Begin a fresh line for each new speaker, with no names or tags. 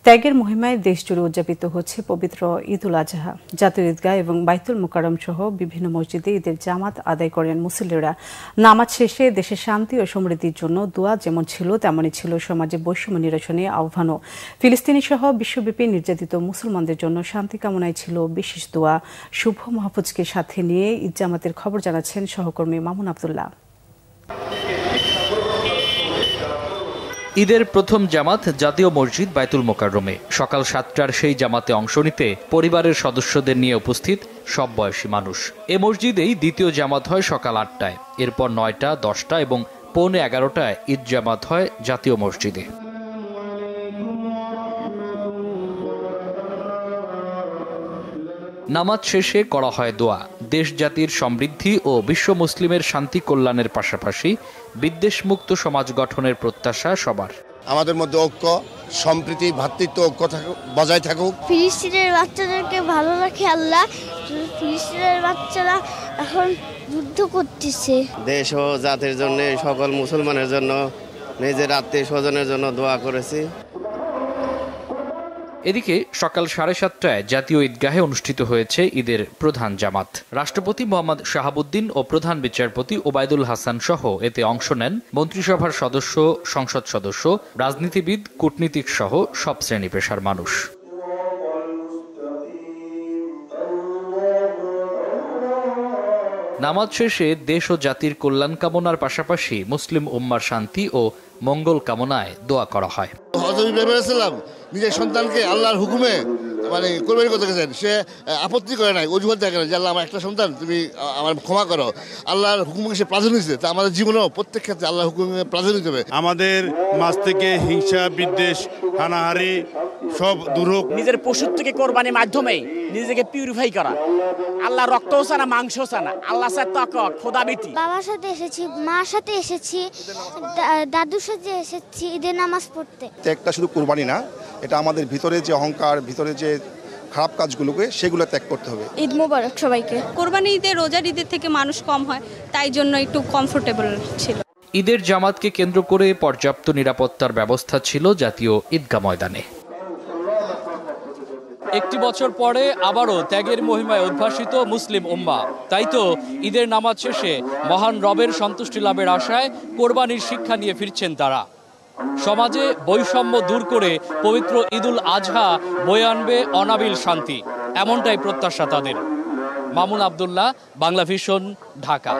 ত্যাগের মহিমায় দেশজুড়ে উদযাপিত হচ্ছে পবিত্র ঈদুল আজহা। জাতীয় ঈদগাহ এবং বাইতুল মোকাররম সহ বিভিন্ন মসজিদে ঈদের জামাত আদায় করেন মুসল্লিরা। নামাজ শেষে দেশের শান্তি ও সমৃদ্ধির জন্য দোয়া যেমন ছিল তেমনই ছিল সমাজে বৈষম্য নিরসনে আহ্বানও। ফিলিস্তিনি সহ বিশ্বব্যাপী নির্যাতিত মুসলমানদের জন্য শান্তি কামনায় ছিল বিশেষ দোয়া। শুভ মাহফুজকে সাথে নিয়ে ঈদ জামাতের খবর জানাচ্ছেন সহকর্মী মামুন আবদুল্লাহ।
ঈদের প্রথম জামাত জাতীয় মসজিদ বাইতুল মোকাররমে। সকাল ৭টার সেই জামাতে অংশ নিতে পরিবারের সদস্যদের নিয়ে উপস্থিত সব বয়সী মানুষ। এ মসজিদেই দ্বিতীয় জামাত হয় সকাল ৮টায়, এরপর ৯টা, ১০টা এবং পৌনে ১১টায় ঈদ জামাত হয় জাতীয় মসজিদে। নামাজ শেষে করা হয় দোয়া। দেশ জাতির সমৃদ্ধি ও বিশ্ব মুসলিমের শান্তি কল্যাণের পাশাপাশি বিদ্বেষমুক্ত সমাজ গঠনের প্রত্যাশা সবার।
আমাদের মধ্যে ঐক্য, সম্প্রীতি, ভ্রাতৃত্ব ঐক্য বজায় থাকুক।
ফিলিস্তিনের বাচ্চাদেরকে ভালো রাখে আল্লাহ। ফিলিস্তিনের বাচ্চারা এখন যুদ্ধ করতেছে।
দেশ ও জাতির জন্য, সকল মুসলমানের জন্য, নিজের আত্মীয় স্বজনের জন্য দোয়া করেছি।
এদিকে সকাল 7:30টায় জাতীয় ঈদগাহে অনুষ্ঠিত হয়েছে ঈদের প্রধান জামাত। রাষ্ট্রপতি মোহাম্মদ শাহাবুদ্দিন ও প্রধান বিচারপতি ওবায়দুল হাসান সহ এতে অংশ নেন মন্ত্রিসভার সদস্য, সংসদ সদস্য, রাজনীতিবিদ, কূটনীতিক সহ সব শ্রেণী পেশার মানুষ। নামাজ শেষে দেশ ও জাতির কল্যাণ কামনার পাশাপাশি মুসলিম উম্মার শান্তি ও মঙ্গল কামনায় দোয়া করা হয়।
হযরত ইব্রাহিম আলাইহিস সালাম নিজের সন্তানকে আল্লাহর হুকুমে কোরবানি করতে গেছেন। সে আপত্তি করে নাই, অজুহাত দেখে না যে আল্লাহ আমার একটা সন্তান, তুমি আমার ক্ষমা করো। আল্লাহর হুকুমকে সে প্রাধান্য দিচ্ছে। তা আমাদের জীবনেও প্রত্যেক ক্ষেত্রে আল্লাহর হুকুমকে প্রাধান্য দিতে হবে।
আমাদের মাঝ থেকে হিংসা, বিদ্বেষ, হানাহারি সব দূর হোক।
নিজের পশুর থেকে কোরবানির মাধ্যমে নিজেকে পিউরিফাই করা। আল্লাহ রক্তও চানা, মাংসও চানা, আল্লাহ খোদাবিতি।
বাবার সাথে এসেছি, মার সাথে এসেছি, দাদুর সাথে এসেছি ঈদের নামাজ পড়তে।
ত্যাগটা শুধু কোরবানি না, এটা আমাদের ভিতরে যে অহংকার, ভিতরে যে খারাপ কাজগুলোকে সেগুলো ত্যাগ করতে হবে।
ঈদ মোবারক সবাইকে। কোরবানি ঈদে রোজার ঈদের থেকে মানুষ কম হয়, তাই জন্য একটু কমফোর্টেবল ছিল।
ঈদের জামাতকে কেন্দ্র করে পর্যাপ্ত নিরাপত্তার ব্যবস্থা ছিল জাতীয় ঈদগাহ ময়দানে। একটি বছর পরে আবারও ত্যাগের মহিমায় উদ্ভাসিত মুসলিম উম্মাহ। তাই তো ঈদের নামাজ শেষে মহান রবের সন্তুষ্টি লাভের আশায় কোরবানির শিক্ষা নিয়ে ফিরছেন তারা। সমাজে বৈষম্য দূর করে পবিত্র ঈদুল আজহা বয়ে আনবে অনাবিল শান্তি, এমনটাই প্রত্যাশা তাদের। মামুন আবদুল্লাহ, বাংলা ভিশন, ঢাকা।